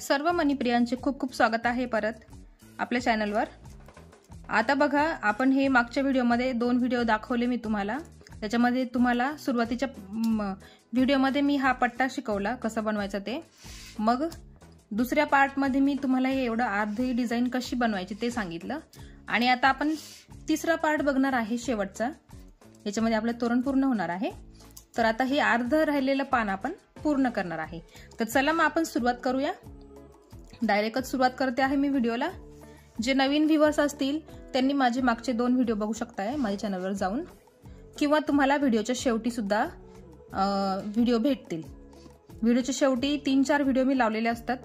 सर्व मनीप्रियांचे खूप खूप स्वागत आहे परत आपल्या चॅनलवर। आता बघा, आपण हे मागच्या व्हिडिओमध्ये 2 व्हिडिओ दाखवले मी तुम्हाला। त्याच्यामध्ये तुम्हाला सुरुवातीच्या व्हिडिओमध्ये मी हा पट्टा शिकवला कसा बनवायचा ते। मग दुसऱ्या पार्टमध्ये मी तुम्हाला हे एवढं अर्धी डिझाइन कशी बनवायची ते सांगितलं। आणि आता आपण तिसरा पार्ट बघणार आहे शेवटचा। याच्यामध्ये आपलं तोरण पूर्ण होणार आहे। तर आता हे अर्ध राहिलेलं पान आपण पूर्ण करणार आहे। तर चला मग आपण सुरुवात करूया। डायरेक्टच सुरुवात करते आहे मी व्हिडिओला। जे नवीन व्ह्यूअर्स असतील त्यांनी माझे मागचे 2 व्हिडिओ बघू शकताय माझ्या चॅनलवर जाऊन, किंवा तुम्हाला व्हिडिओच्या शेवटी सुद्धा व्हिडिओ भेटतील। व्हिडिओच्या शेवटी 3-4 व्हिडिओ मी लावलेले असतात,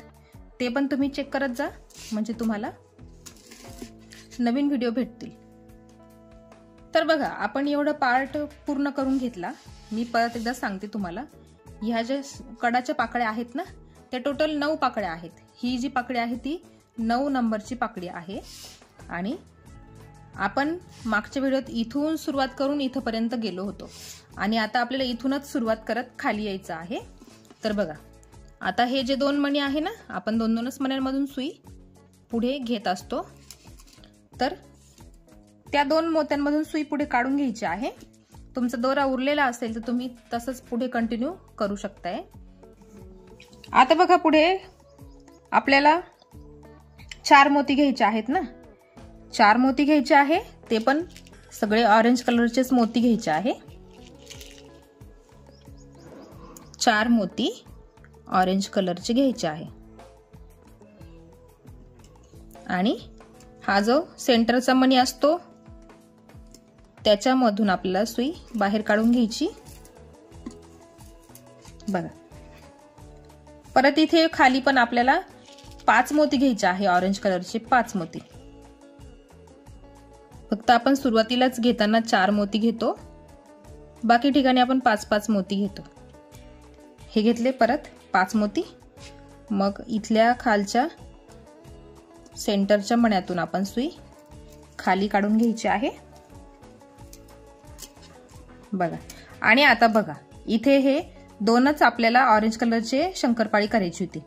ते पण तुम्ही चेक करत जा, म्हणजे तुम्हाला नवीन व्हिडिओ भेटतील। तर बघा, आपण एवढा पार्ट पूर्ण करून घेतला। मी परत एकदा सांगते तुम्हाला, ह्या ज्या कडाच्या पाकळ्या आहेत ना, त्या टोटल 9 पाकळ्या आहेत। ही जी पाकळी आहे ती 9 नंबरची पाकळी आहे। आणि आपण मागच्या व्हिडिओत इथून सुरुवात करून इथपर्यंत गेलो होतो, आणि आता आपल्याला इथूनच सुरुवात करत खाली यायचं आहे। तर बघा, आता हे जे 2 मणी आहे ना, आपण 2-2च मण्यांमधून सुई पुढे घेत असतो। तर त्या 2 मोत्यांमधून सुई पुढे काढून घ्यायची आहे। तुमचा दोरा उरलेला असेल तर तुम्ही तसंच पुढे कंटिन्यू करू शकताय। आता बघा, पुढे आपल्याला 4 मोती घ्यायचे आहेत ना। 4 मोती घ्यायचे आहे, ते पण सगळे ऑरेंज कलरचेच मोती घ्यायचे आहे। 4 मोती ऑरेंज कलरचे घ्यायचे आहे। आणि हा जो सेंटरचा मणी असतो त्याच्यामधून आपल्याला सुई बाहेर काढून घ्यायची। बघा, परत इथे खाली पण आपल्याला 5 मोती घ्यायचे आहे, ऑरेंज कलरचे 5 मोती। फक्त आपण सुरुवातीलाच घेताना 4 मोती घेतो, बाकी ठिकाणी आपण 5-5 मोती घेतो। हे घेतले परत 5 मोती। मग इथल्या खालच्या सेंटरच्या मण्यातून आपण सुई खाली काढून घ्यायची आहे। बघा, आणि आता बघा, इथे हे 2च आपल्याला ऑरेंज कलरचे शंकरपाळी करायची होती।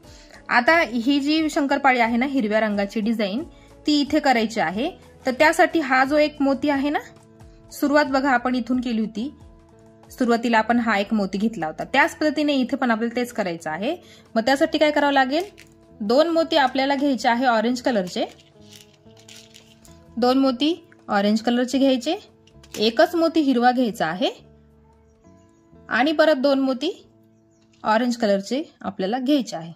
आता ही जी शंकरपाळी आहे ना, हिरव्या रंगाची डिझाइन, ती इथे करायची आहे। तर त्यासाठी हा जो एक मोती आहे ना, सुरुवात बघा आपण इथून केली होती। सुरुवातीला आपण हा एक मोती घेतला होता, त्याच पद्धतीने इथे पण आपल्याला तेच करायचं आहे। मग त्यासाठी काय करावं लागेल, 2 मोती आपल्याला घ्यायचे आहे ऑरेंज कलरचे। 2 मोती ऑरेंज कलरचे घ्यायचे, एकच मोती हिरवा घ्यायचा आहे, आणि परत 2 मोती ऑरेंज कलरचे आपल्याला घ्यायचे आहे।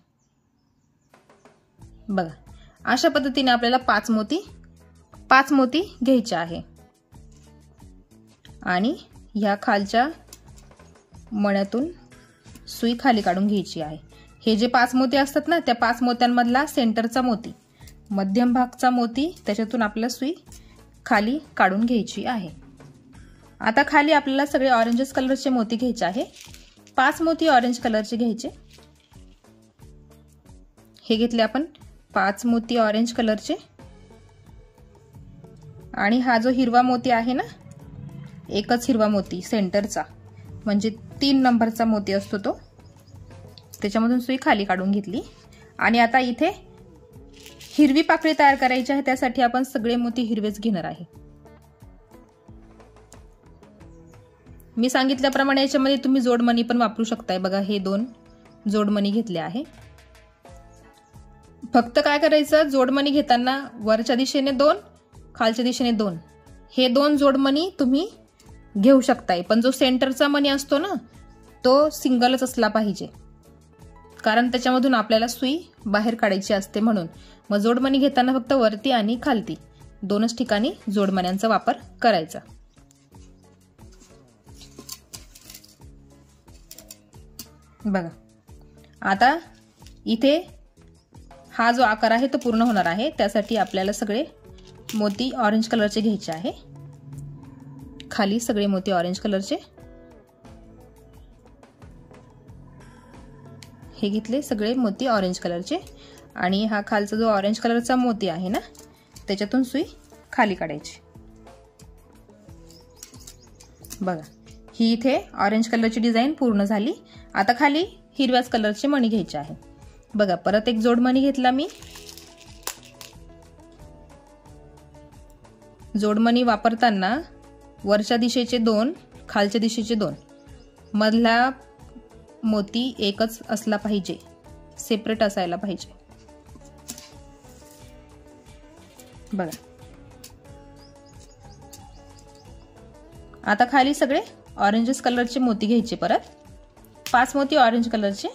बघा, अशा पद्धतीने आपल्याला 5 मोती घ्यायचे आहे। आणि ह्या खालच्या मण्यातून सुई खाली काढून घ्यायची आहे। हे जे 5 मोती असतात ना, त्या 5 मोत्यांमधला सेंटरचा मोती, मध्यम भागचा मोती, त्याच्यातून आपल्याला सुई खाली काढून घ्यायची आहे। आता खाली आपल्याला सगळे ऑरेंज कलरचे मोती घ्यायचे आहे। 5 मोती ऑरेंज कलरचे घ्यायचे। हे घेतले आपण 5 मोती ऑरेंज कलरचे। आणि हा जो हिरवा मोती आहे ना, एकच हिरवा मोती सेंटरचा, म्हणजे 3 नंबरचा मोती असतो तो, त्याच्यामधून सुई खाली काढून घेतली। आणि आता इथे हिरवी पाकळी तयार करायची आहे, त्यासाठी आपण सगळे मोती हिरवेच घेणार आहे। मी सांगितल्याप्रमाणे याच्यामध्ये तुम्ही जोडमणी पण वापरू शकताय। बघा, हे 2 जोडमणी घेतले आहे। फक्त काय करायचं, जोडमणी घेताना वरच्या दिशेने 2, खालच्या दिशेने 2, हे 2 जोडमणी तुम्ही घेऊ शकताय। पण जो सेंटरचा मणी असतो ना, तो सिंगलच असला पाहिजे, कारण त्याच्यामधून आपल्याला सुई बाहेर काढायची असते म्हणून। मग जोडमणी घेताना फक्त वरती आणि खालती 2च ठिकाणी जोडमण्यांचा वापर करायचा। बघा, आता इथे हा जो आकार आहे तो पूर्ण होणार आहे, त्यासाठी आपल्याला सगळे मोती ऑरेंज कलरचे घ्यायचे आहे। खाली सगळे मोती ऑरेंज कलरचे हे घेतले, सगळे मोती ऑरेंज कलरचे। आणि हा खालचा जो ऑरेंज कलरचा मोती आहे ना, त्याच्यातून सुई खाली काढायची। बघा, ही इथे ऑरेंज कलरची डिझाइन पूर्ण झाली। आता खाली हिरव्याच कलरचे मणी घ्यायचे आहे। बघा परत एक जोडमणी घेतला मी। जोडमणी वापरताना वरच्या दिशेचे 2, खालच्या दिशेचे 2, मधला मोती एकच असला पाहिजे, सेपरेट असायला पाहिजे। बघा आता खाली सगळे ऑरेंज कलरचे मोती घ्यायचे, परत 5 मोती ऑरेंज कलरचे।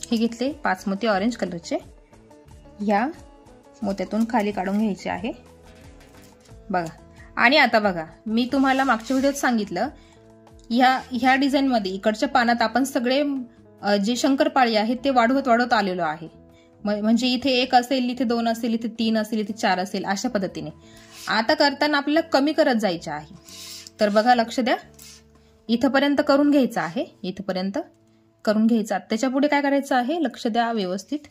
हे घेतले 5 मोती ऑरेंज कलरचे, या मोत्यातून खाली काढून घ्यायचे आहे। बघा आणि आता बघा मी तुम्हाला मागच्या व्हिडिओत सांगितलं ह्या डिझाइन मध्ये इकडच्या पानात आपण सगळे जे शंकरपाळी आहेत ते वाढवत आलेलो आहे। म्हणजे इथे 1 असेल, इथे 2 असेल, इथे 3 असेल, इथे 4 असेल, अशा पद्धतीने। आता करताना आपल्याला कमी करत जायचे आहे। तर बघा लक्ष द्या, इथपर्यंत करून घ्यायचं आहे, इथपर्यंत करून घ्यायचं। त्याच्या पुढे काय करायचं आहे लक्ष द्या व्यवस्थित।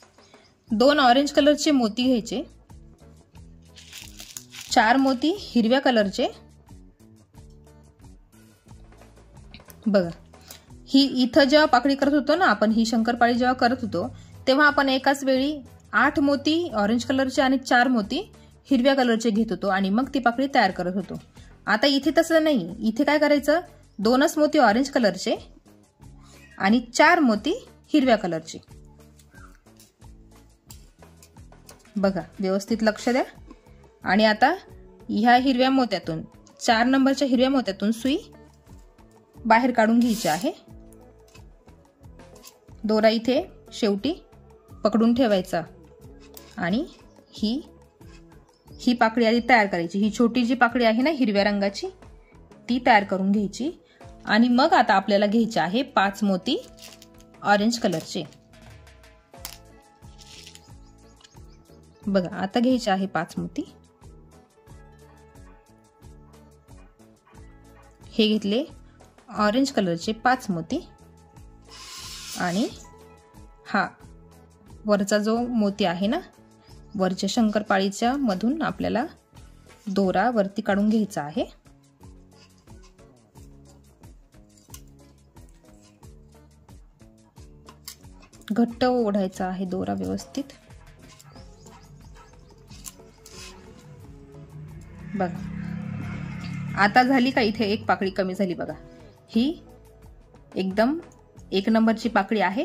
2 ऑरेंज कलरचे मोती घ्यायचे, 4 मोती हिरव्या कलरचे। बघा ही इथं जेव्हा पाकळी करत होतो ना आपण, ही शंकरपाळी जेव्हा करत होतो तेव्हा आपण एकाच वेळी 8 मोती ऑरेंज कलरचे आणि 4 मोती हिरव्या कलरचे घेत होतो आणि मग ती पाकळी तयार करत होतो। आता इथे तसं नाही, इथे काय करायचं 2च मोती ऑरेंज कलरचे आणि 4 मोती हिरव्या कलरचे। बघा व्यवस्थित लक्ष द्या। आणि आता ह्या हिरव्या मोत्यातून 4 नंबरच्या हिरव्या मोत्यातून सुई बाहेर काढून घ्यायची आहे। दोरा इथे शेवटी पकडून ठेवायचा आणि ही पाकळी आधी तयार करायची। ही छोटी जी पाकळी आहे ना हिरव्या रंगाची, ती तयार करून घ्यायची। आणि मग आता आपल्याला घ्यायचे आहे 5 मोती ऑरेंज कलरचे। बघा आता घ्यायचे आहे 5 मोती। हे घेतले ऑरेंज कलरचे 5 मोती आणि हा वरचा जो मोती आहे ना, वरच्या शंकरपाळीच्या मधून आपल्याला दोरा वरती काढून घ्यायचा आहे। घट्ट ओढायचा आहे दोरा व्यवस्थित। बघा आता झाली का, इथे एक पाकळी कमी झाली बघा, ही एकदम 1 नंबरची पाकळी आहे।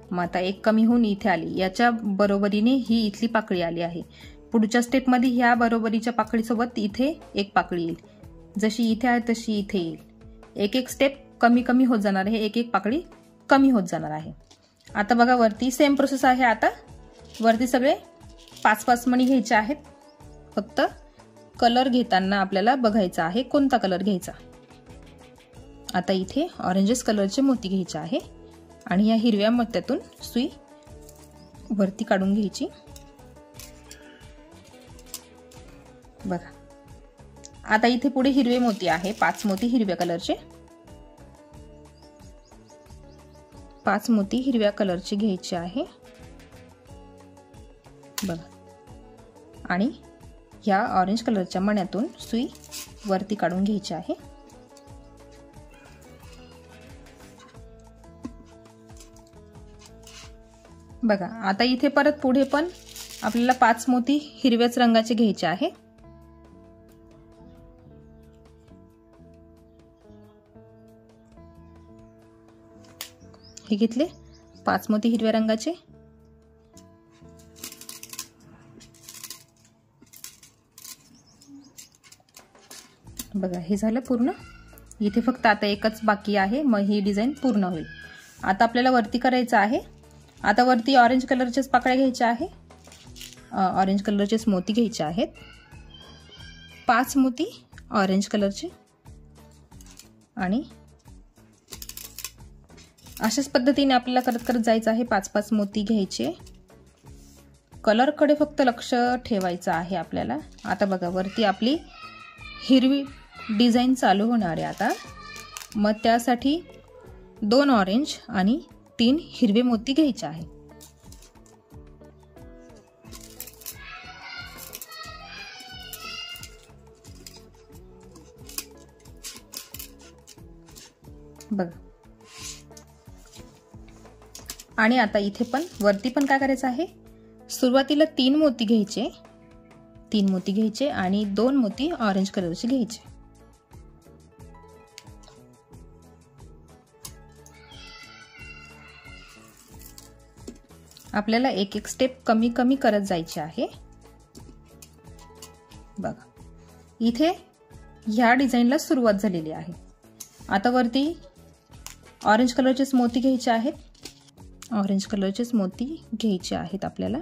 मग आता एक कमी होऊन इथे आली, याच्या बरोबरीने ही इथली पाकळी आली आहे। पुढच्या स्टेप मध्ये ह्या बरोबरीच्या पाकळीसोबत इथे एक पाकळी येईल, जशी इथे आहे तशी इथे येईल। एक स्टेप कमी होत जाणार आहे, एक पाकळी कमी होत जाणार आहे। आता बघा वरती सेम प्रोसेस आहे। आता वरती सगळे 5-5 मणी घ्यायचे आहेत, फक्त कलर घेताना आपल्याला बघायचा आहे कोणता कलर घ्यायचा। आता इथे ऑरेंज कलरचे मोती घ्यायचे आहे आणि या हिरव्या मोत्यातून सुई वरती काढून घ्यायची। बघा आता इथे पुढे हिरवे मोती आहे, 5 मोती हिरव्या कलरचे, 5 मोती हिरव्या कलरचे घ्यायचे आहे। बघा आणि ह्या ऑरेंज कलरच्या मण्यातून सुई वरती काढून घ्यायची आहे। बघा आता इथे परत पुढे पण आपल्याला 5 मोती हिरव्याच रंगाचे घ्यायचे आहे। हे घेतले 5 मोती हिरव्या रंगाचे। बघा हे झालं पूर्ण, इथे फक्त आता एकच बाकी आहे, मग ही डिझाइन पूर्ण होईल। आता आपल्याला वरती करायचं आहे। आता वरती ऑरेंज कलरचेच पाकळ्या घ्यायच्या आहे, ऑरेंज कलरचेच मोती घ्यायचे आहेत, 5 मोती ऑरेंज कलरचे आणि अशाच पद्धतीने आपल्याला करत करत जायचं आहे। 5-5 मोती घ्यायचे, कलरकडे फक्त लक्ष ठेवायचं आहे आपल्याला। आता बघा वरती आपली हिरवी डिझाइन चालू होणार आहे आता, मग त्यासाठी 2 ऑरेंज आणि 3 हिरवे मोती घ्यायचे आहे। बघा. आणि आता इथे पण वरती पण काय करायचं आहे, सुरुवातीला 3 मोती घ्यायचे, 3 मोती घ्यायचे आणि 2 मोती ऑरेंज कलरचे घ्यायचे. आपल्याला एक एक स्टेप कमी कमी करत जायचे आहे. बघा इथे ह्या डिझाईनला सुरुवात झालेली आहे. आता वरती ऑरेंज कलरचेच मोती घ्यायचे आहेत, ऑरेंज कलरचेच मोती घ्यायचे आहेत आपल्याला.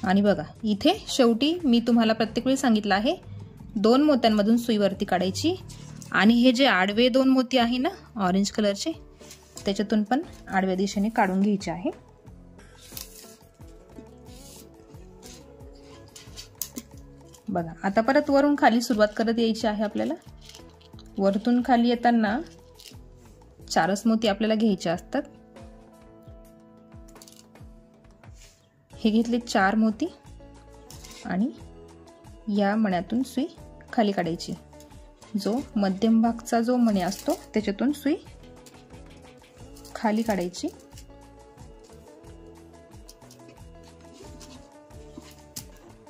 आणि बघा इथे शेवटी मी तुम्हाला प्रत्येक वेळी सांगितलं आहे 2 मोत्यांमधून सुई वरती काढायची आणि हे जे आडवे 2 मोती आहे ना ऑरेंज कलरचे, त्याच्यातून पण आडव्या दिशेने काढून घ्यायचे आहे. बघा आता परत वरून खाली सुरुवात करत यायची आहे आपल्याला. वरतून खाली येताना 4च मोती आपल्याला घ्यायचे असतात. हे घेतले 4 मोती आणि या मण्यातून सुई खाली काढायची. जो मध्यम भागचा जो मणी असतो त्याच्यातून सुई खाली काढायची.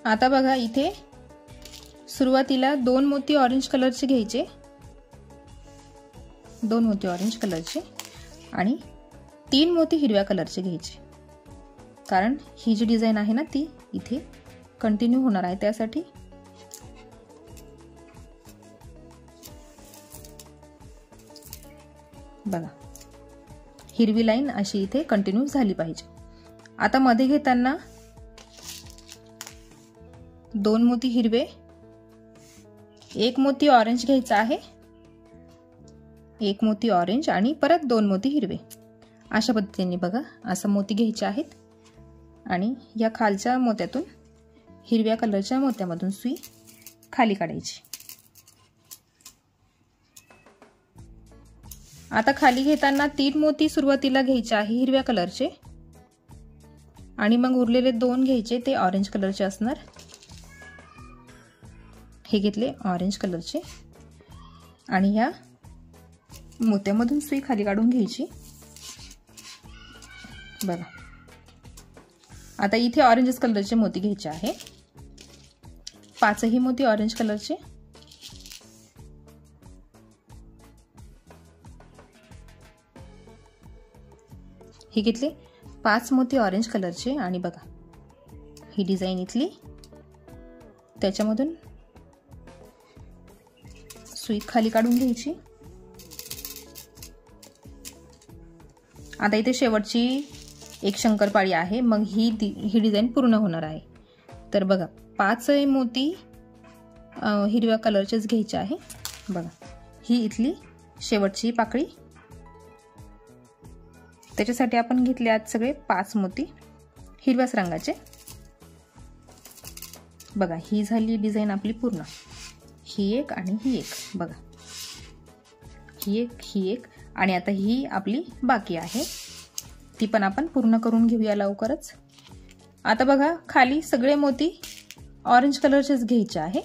आता बघा इथे सुरुवातीला 2 मोती ऑरेंज कलरचे घ्यायचे, 2 मोती ऑरेंज कलरचे आणि 3 मोती हिरव्या कलरचे घ्यायचे. कारण ही जी डिझाईन आहे ना ती इथे कंटिन्यू होणार आहे, त्यासाठी. बघा हिरवी लाईन अशी इथे कंटिन्यू झाली पाहिजे. आता मध्ये घेताना 2 मोती हिरवे, 1 मोती ऑरेंज घ्यायचा आहे, 1 मोती ऑरेंज आणि परत 2 मोती हिरवे. अशा पद्धतीने बघा असं मोती घ्यायचे आहेत आणि या खालच्या मोत्यातून हिरव्या कलरच्या मोत्यामधून सुई खाली काढायची. आता खाली घेताना 3 मोती सुरुवातीला घ्यायचे आहे हिरव्या कलरचे आणि मग उरलेले 2 घ्यायचे, ते ऑरेंज कलरचे असणार. हे घेतले ऑरेंज कलरचे आणि ह्या मोत्यामधून सुई खाली काढून घ्यायची. बघा आता इथे ऑरेंज कलरचे मोती घ्यायचे आहे, 5ही मोती ऑरेंज कलरचे. हे घेतले 5 मोती ऑरेंज कलरचे आणि बघा ही डिझाईन इथली, त्याच्यामधून सुई खाली काढून घ्यायची. आता इथे शेवटची एक शंकरपाळी आहे, मग ही डिझाईन पूर्ण होणार आहे. तर बघा 5 मोती हिरव्या कलरचेच घ्यायचे आहे. बघा ही इथली शेवटची पाकळी, त्याच्यासाठी आपण घेतले आज सगळे 5 मोती हिरव्याच रंगाचे. बघा ही झाली डिझाईन आपली पूर्ण. ही एक आणि ही एक, बघा ही एक, ही एक आणि आता ही आपली बाकी आहे, ती पण आपण पूर्ण करून घेऊया लवकरच. आता बघा खाली सगळे मोती ऑरेंज कलरचेच घ्यायचे आहे,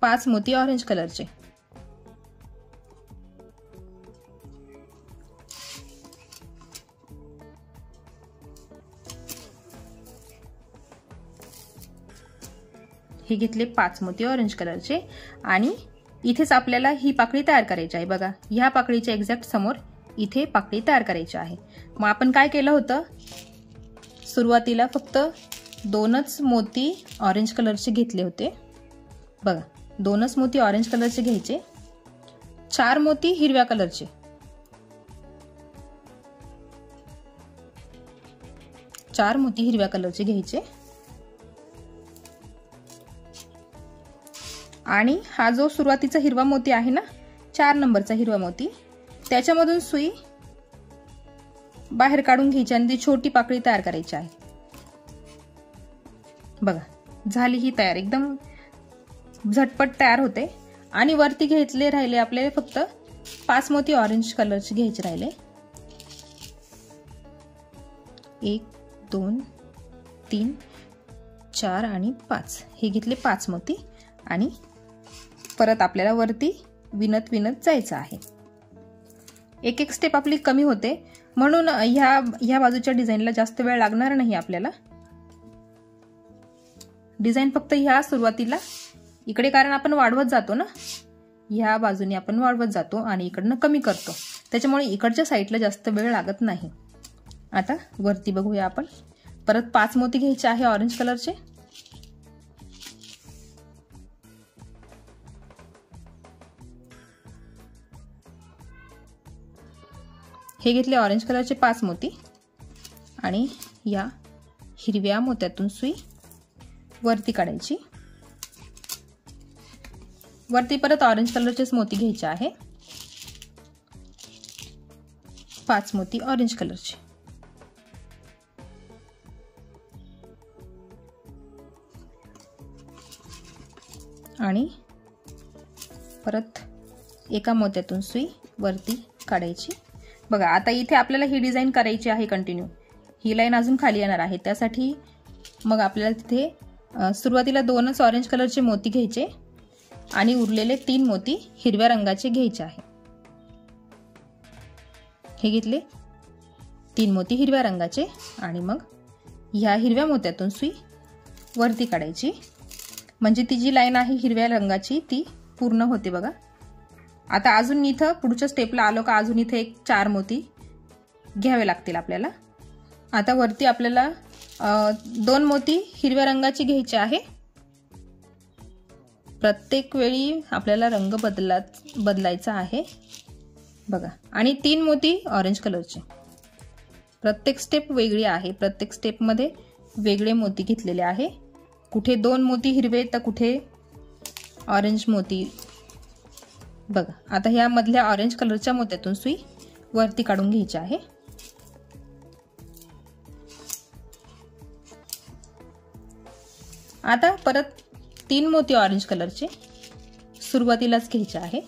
5 मोती ऑरेंज कलरचे. हे घेतले 5 मोती ऑरेंज कलरचे आणि इथेच आपल्याला ही पाकळी तयार करायची आहे. बघा ह्या पाकळीच्या एक्झॅक्ट समोर इथे पाकळी तयार करायची आहे. मग आपण काय केलं होतं, सुरुवातीला फक्त 2च मोती ऑरेंज कलरचे घेतले होते. बघा 2च मोती ऑरेंज कलरचे घ्यायचे, 4 मोती हिरव्या कलरचे, 4 मोती हिरव्या कलरचे घ्यायचे आणि हा जो सुरुवातीचा हिरवा मोती आहे ना 4 नंबरचा हिरवा मोती, त्याच्यामधून सुई बाहेर काढून घ्यायची आणि ती छोटी पाकळी तयार करायची आहे. बघा झाली ही तयार, एकदम झटपट तयार होते. आणि वरती घेतले राहिले आपल्याला फक्त 5 मोती ऑरेंज कलरचे घ्यायचे राहिले. 1 2 3 4 आणि 5 हे घेतले 5 मोती आणि परत आपल्याला वरती विणत जायचं आहे। एक एक स्टेप आपली कमी होते, म्हणून ह्या बाजूच्या डिझाईनला जास्त वेळ लागणार नाही आपल्याला। डिझाईन फक्त ह्या सुरुवातीला इकडे, कारण आपण वाढवत जातो ना, ह्या बाजूने आपण वाढवत जातो आणि इकडनं कमी करतो, त्याच्यामुळे इकडच्या साईडला जास्त वेळ लागत नाही। आता वरती बघूया आपण। परत 5 मोती घ्यायचे आहे ऑरेंज कलरचे। हे घेतले ऑरेंज कलरचे 5 मोती आणि या हिरव्या मोत्यातून सुई वरती काढायची। वरती परत ऑरेंज कलरचेच मोती घ्यायचे आहे, 5 मोती ऑरेंज कलरचे। आणि परत एका मोत्यातून सुई वरती काढायची। बघा आता इथे आपल्याला ही डिझाईन करायची आहे कंटिन्यू, ही लाईन अजून खाली येणार आहे, त्यासाठी मग आपल्याला तिथे सुरुवातीला 2च ऑरेंज कलरचे मोती घ्यायचे आणि उरलेले 3 मोती हिरव्या रंगाचे घ्यायचे आहे। हे घेतले 3 मोती हिरव्या रंगाचे आणि मग ह्या हिरव्या मोत्यातून सुई वरती काढायची, म्हणजे ती जी लाईन आहे हिरव्या रंगाची ती पूर्ण होते। बघा आता अजून इथं पुढच्या स्टेपला आलो का अजून इथे एक 4 मोती घ्यावे लागतील आपल्याला। आता वरती आपल्याला 2 मोती हिरव्या रंगाची घ्यायचे आहे। प्रत्येक वेळी आपल्याला रंग बदलायचा आहे बघा, आणि 3 मोती ऑरेंज कलरचे। प्रत्येक स्टेप वेगळी आहे, प्रत्येक स्टेप मध्ये वेगळे मोती घेतलेले आहे। कुठे 2 मोती हिरवे तर कुठे ऑरेंज मोती। बघा आता ह्या मधल्या ऑरेंज कलरच्या मोत्यातून सुई वरती काढून घ्यायची आहे। आता परत 3 मोती ऑरेंज कलरचे सुरुवातीलाच घ्यायचे आहे।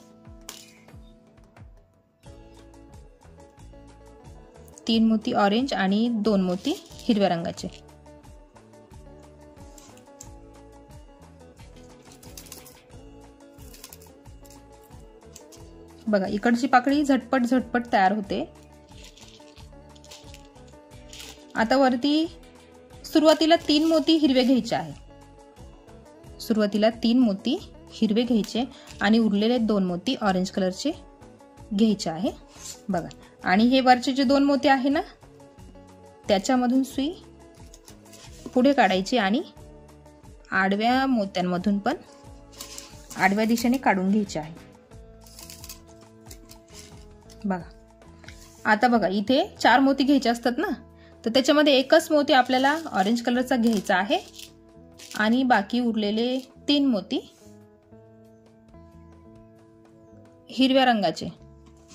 3 मोती ऑरेंज आणि 2 मोती हिरव्या रंगाचे। बघा इकडची पाकळी झटपट तयार होते। आता वरती सुरुवातीला 3 मोती हिरवे घ्यायचे आहे, सुरुवातीला 3 मोती हिरवे घ्यायचे आणि उरलेले 2 मोती ऑरेंज कलरचे घ्यायचे आहे। बघा आणि हे वरचे जे 2 मोती आहे ना त्याच्यामधून सुई पुढे काढायची आणि आडव्या मोत्यांमधून पण आडव्या दिशेने काढून घ्यायचे आहे। बघा आता बघा इथे 4 मोती घ्यायचे असतात ना, तर त्याच्यामध्ये एकच मोती आपल्याला ऑरेंज कलरचा घ्यायचा आहे आणि बाकी उरलेले 3 मोती हिरव्या रंगाचे।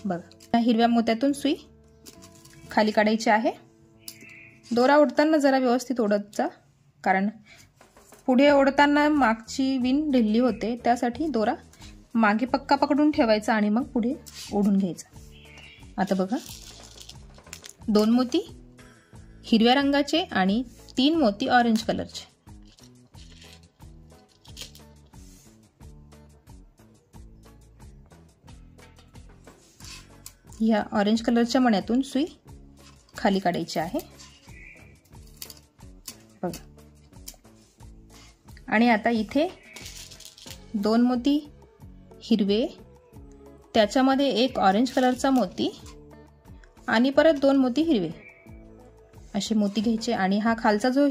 बघा हिरव्या मोत्यातून सुई खाली काढायची आहे। दोरा ओढताना जरा व्यवस्थित ओढत जा, कारण पुढे ओढताना मागची विण ढिल्ली होते, त्यासाठी दोरा मागे पक्का पकडून ठेवायचा आणि मग पुढे ओढून घ्यायचा। आता बघा 2 मोती हिरव्या रंगाचे आणि 3 मोती ऑरेंज कलरचे। या ऑरेंज कलरच्या मण्यातून सुई खाली काढायची आहे बघा। आणि आता इथे 2 मोती हिरवे, त्याच्यामध्ये एक ऑरेंज कलरचा मोती आणि परत 2 मोती हिरवे असे मोती घ्यायचे आणि हा खालचा जो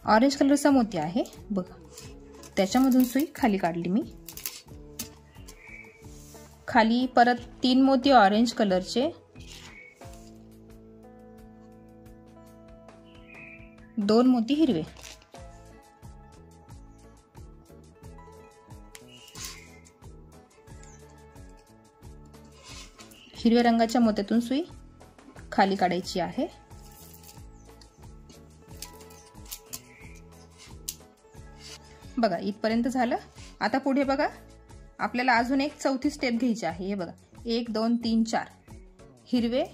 ऑरेंज कलरचा मोती आहे बघा त्याच्यामधून सुई खाली काढली मी। खाली परत 3 मोती ऑरेंज कलरचे, 2 मोती हिरवे। हिरव्या रंगाच्या मोत्यातून सुई खाली काढायची आहे। बघा इथपर्यंत झालं। आता पुढे बघा आपल्याला अजून एक चौथी स्टेप घ्यायची आहे। हे बघा 1 2 3 4 हिरवे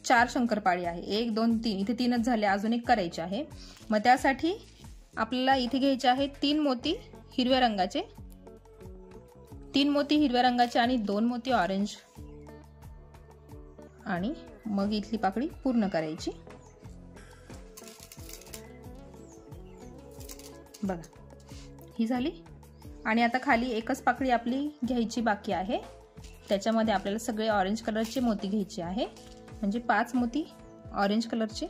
4 शंकरपाळी आहे। 1 2 3 इथे 3च झाले, अजून एक करायचे आहे। मग त्यासाठी आपल्याला इथे घ्यायचे आहे 3 मोती हिरव्या रंगाचे 3 मोती हिरव्या रंगाचे आणि 2 मोती ऑरेंज, आणि मग इथली पाकळी पूर्ण करायची। बघा ही झाली। आणि आता खाली एकच पाकळी आपली घ्यायची बाकी आहे, त्याच्यामध्ये आपल्याला सगळे ऑरेंज कलरचे मोती घ्यायचे आहे, म्हणजे 5 मोती ऑरेंज कलरचे।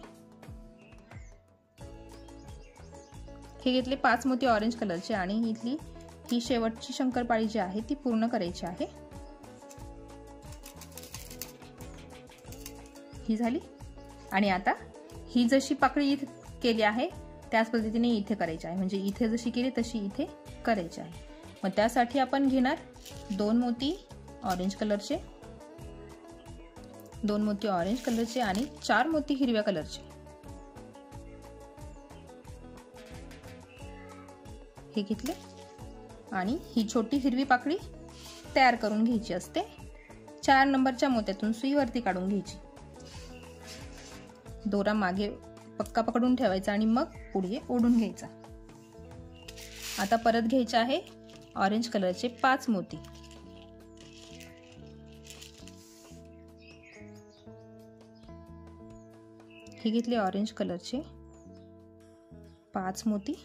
हे घेतले 5 मोती ऑरेंज कलरचे आणि इथली ही शेवटची शंकरपाळी जी आहे ती पूर्ण करायची आहे। ही झाली। आणि आता ही जशी पाकळी इथे केली आहे त्याच पद्धतीने इथे करायची आहे, म्हणजे इथे जशी केली तशी इथे करायची आहे। मग त्यासाठी आपण घेणार 2 मोती ऑरेंज कलरचे, 2 मोती ऑरेंज कलरचे आणि 4 मोती हिरव्या कलरचे। हे घेतले आणि ही छोटी हिरवी पाकळी तयार करून घ्यायची असते। 4 नंबरच्या मोत्यातून सुई वरती काढून घ्यायची, दोरा मागे पक्का पकडून ठेवायचा आणि मग पुढे ओढून घ्यायचा। आता परत घ्यायचे आहे ऑरेंज कलरचे 5 मोती, हे घेतले ऑरेंज कलरचे 5 मोती,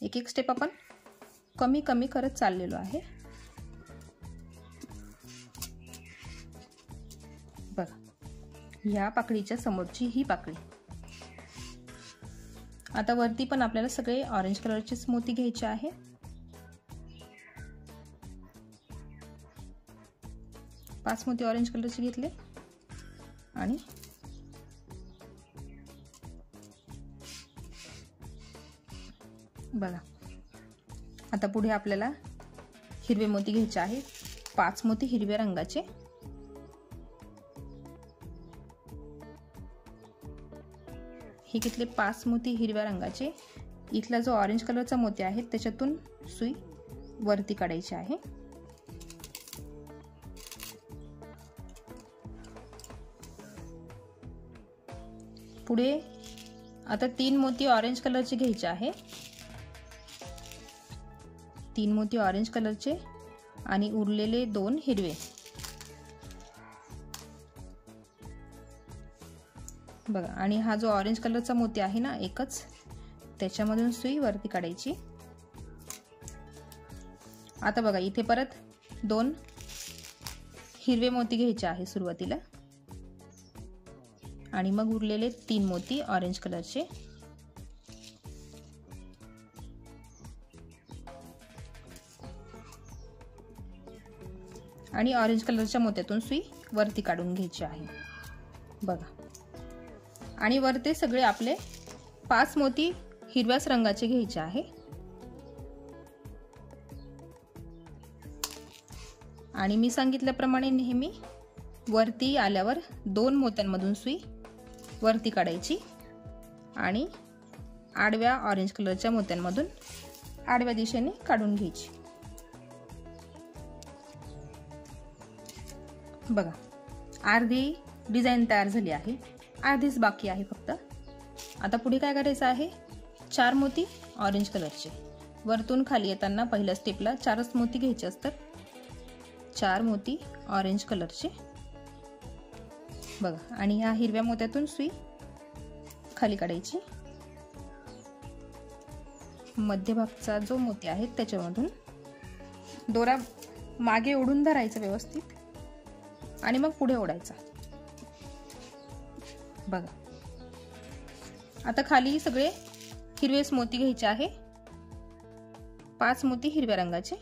एक एक स्टेप आपण कमी कमी करत चाललेलो आहे। बघा या पाकळीच्या समोरची ही पाकळी। आता वरती पण आपल्याला सगळे ऑरेंज कलरचेच मोती घ्यायचे आहे। पाच मोती ऑरेंज कलरचे घेतले आणि बघा आता पुढे आपल्याला हिरवे मोती घ्यायचे आहेत, 5 मोती हिरव्या रंगाचे। हे घेतले 5 मोती हिरव्या रंगाचे। इथला जो ऑरेंज कलरचा मोती आहे त्याच्यातून सुई वरती काढायची आहे। पुढे आता 3 मोती ऑरेंज कलरचे घ्यायचे आहे, 3 मोती ऑरेंज कलरचे आणि उरलेले 2 हिरवे। बघा आणि हा जो ऑरेंज कलरचा मोती आहे ना एकच, त्याच्यामधून सुई वरती काढायची। आता बघा इथे परत 2 हिरवे मोती घ्यायचे आहे सुरुवातीला आणि मग उरलेले 3 मोती ऑरेंज कलरचे। आणि ऑरेंज कलरच्या मोत्यातून सुई वरती काढून घ्यायची आहे। बघा आणि वरते सगळे आपले 5 मोती हिरव्याच रंगाचे घ्यायचे आहे आणि मी सांगितल्याप्रमाणे नेहमी वरती आल्यावर 2 मोत्यांमधून सुई वरती काढायची आणि आडव्या ऑरेंज कलरच्या मोत्यांमधून आडव्या दिशेने काढून घ्यायची। बघा अर्धी डिझाइन तयार झाली आहे, अर्धीच बाकी आहे फक्त। आता पुढे काय करायचं आहे, 4 मोती ऑरेंज कलरचे वरतून खाली येताना पहिल्या स्टेपला 4च मोती घ्यायचे असतात, 4 मोती ऑरेंज कलरचे। बघा आणि ह्या हिरव्या मोत्यातून सुई खाली काढायची, मध्यभागचा जो मोती आहे त्याच्यामधून दोरा मागे ओढून धरायचा व्यवस्थित आणि मग पुढे ओढायचा। बघा आता खाली सगळे हिरवेच मोती घ्यायचे आहे, 5 मोती हिरव्या रंगाचे।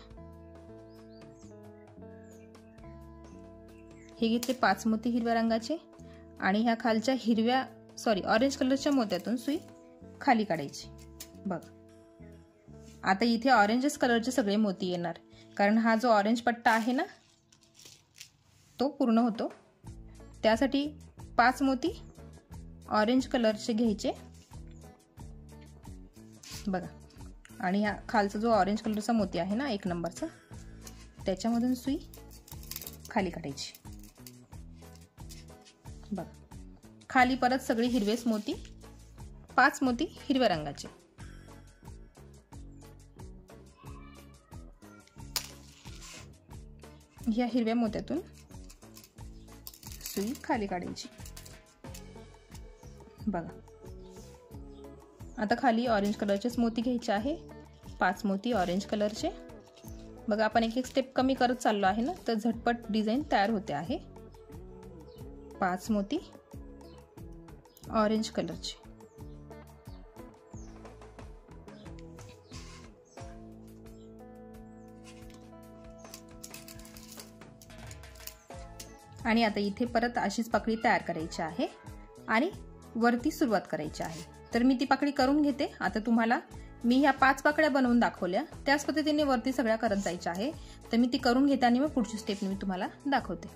हे घेतले 5 मोती हिरव्या रंगाचे आणि ह्या खालच्या ऑरेंज कलरच्या मोत्यातून सुई खाली काढायची। बघा आता इथे ऑरेंजच कलरचे सगळे मोती येणार, कारण हा जो ऑरेंज पट्टा आहे ना तो पूर्ण होतो, त्यासाठी 5 मोती ऑरेंज कलरचे घ्यायचे। बघा आणि हा खालचा जो ऑरेंज कलरचा मोती आहे ना 1 नंबरचा, त्याच्यामधून सुई खाली काढायची। बघा खाली परत सगळे हिरवेच मोती, 5 मोती हिरव्या रंगाचे। ह्या हिरव्या मोत्यातून सुई खाली काढायची। बघा आता खाली ऑरेंज कलरचेच मोती घ्यायचे आहे, 5 मोती ऑरेंज कलरचे। बघा आपण एक एक स्टेप कमी करत चाललो आहे ना, तर झटपट डिझाइन तयार होते आहे। 5 मोती ऑरेंज कलरचे। आणि आता इथे परत अशीच पाकळी तयार करायची आहे आणि वरती सुरुवात करायची आहे। तर मी ती पाकळी करून घेते। आता तुम्हाला मी ह्या 5 पाकळ्या बनवून दाखवल्या, त्याच पद्धतीने वरती सगळ्या करत जायच्या आहे। तर मी ती करून घेते आणि मग पुढची स्टेप मी तुम्हाला दाखवते।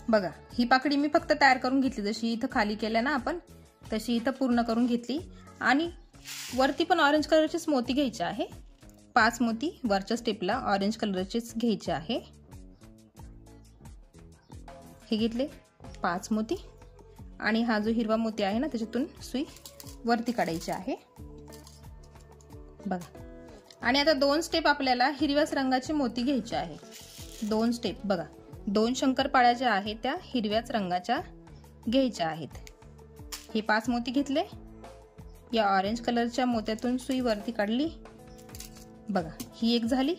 बघा ही पाकळी मी फक्त तयार करून घेतली, जशी इथं खाली केल्या ना आपण तशी इथं पूर्ण करून घेतली। आणि वरती पण ऑरेंज कलरचेच मोती घ्यायचे आहे, 5 मोती वरच्या स्टेपला ऑरेंज कलरचेच घ्यायचे आहे। हे घेतले 5 मोती आणि हा जो हिरवा मोती आहे ना त्याच्यातून सुई वरती काढायची आहे। बघा आणि आता 2 स्टेप आपल्याला हिरव्याच रंगाचे मोती घ्यायचे आहे। 2 स्टेप बघा, 2 शंकरपाळ्या ज्या आहेत त्या हिरव्याच रंगाच्या घ्यायच्या आहेत। हे 5 मोती घेतले, या ऑरेंज कलरच्या मोत्यातून सुई वरती काढली। बघा ही एक झाली।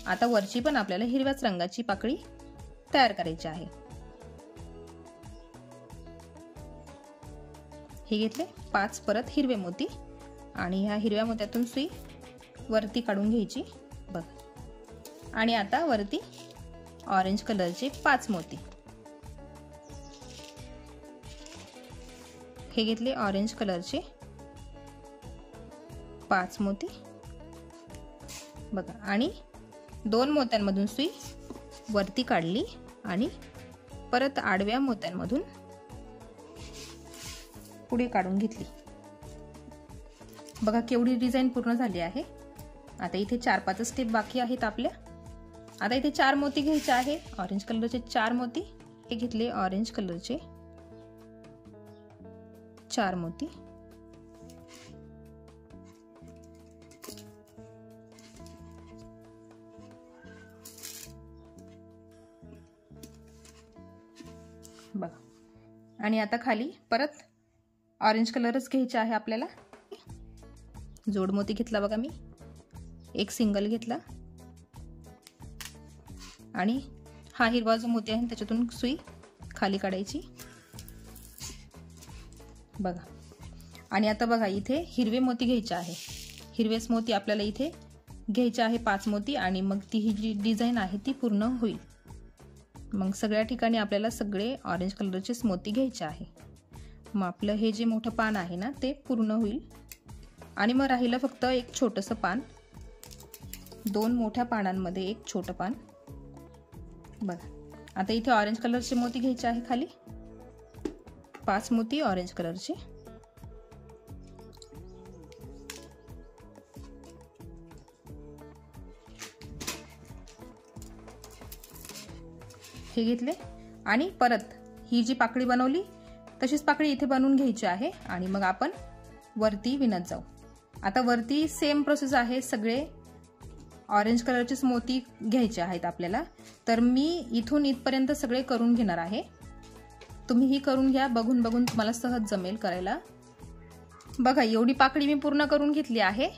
आता वरची पण आपल्याला हिरव्याच रंगाची पाकळी तयार करायची आहे। हे घेतले 5 परत हिरवे मोती आणि ह्या हिरव्या मोत्यातून सुई वरती काढून घ्यायची। बघा आणि आता वरती ऑरेंज कलरचे 5 मोती। हे घेतले ऑरेंज कलरचे 5 मोती। बघा आणि 2 मोत्यांमधून सुई वरती काढली आणि परत आडव्या मोत्यांमधून पुढे काढून घेतली। बघा केवढी डिझाइन पूर्ण झाली आहे। आता इथे 4-5 स्टेप बाकी आहेत आपल्या। आता इथे 4 मोती घ्यायचे आहे, ऑरेंज कलरचे 4 मोती। हे घेतले ऑरेंज कलरचे 4 मोती। बघा आणि आता खाली परत ऑरेंज कलरच घ्यायचा आहे आपल्याला। जोड मोती घेतला बघा मी, एक सिंगल घेतला आणि हा हिरवा जो मोती आहे त्याच्यातून सुई खाली काढायची। बघा आणि आता बघा इथे हिरवे मोती घ्यायचे आहे, हिरवेच मोती आपल्याला इथे घ्यायचे आहे 5 मोती आणि मग ती ही जी डिझाइन आहे ती पूर्ण होईल। मग सगळ्या ठिकाणी आपल्याला सगळे ऑरेंज कलरचेच मोती घ्यायचे आहे। मग आपलं हे जे मोठं पान आहे ना ते पूर्ण होईल आणि मग राहिलं फक्त एक छोटंसं पान, 2 मोठ्या पानांमध्ये एक छोटं पान। बघा आता इथे ऑरेंज कलरचे मोती घ्यायचे आहे खाली, 5 मोती ऑरेंज कलरचे। हे घेतले आणि परत ही जी पाकळी बनवली तशीच पाकळी इथे बनवून घ्यायची आहे आणि मग आपण वरती विणत जाऊ। आता वरती सेम प्रोसेस आहे, सगळे ऑरेंज कलरचेच मोती घ्यायचे आहेत आपल्याला। तर मी इथून इथपर्यंत सगळे करून घेणार आहे, तुम्हीही करून घ्या, बघून बघून तुम्हाला सहज जमेल करायला। बघा एवढी पाकळी मी पूर्ण करून घेतली आहे,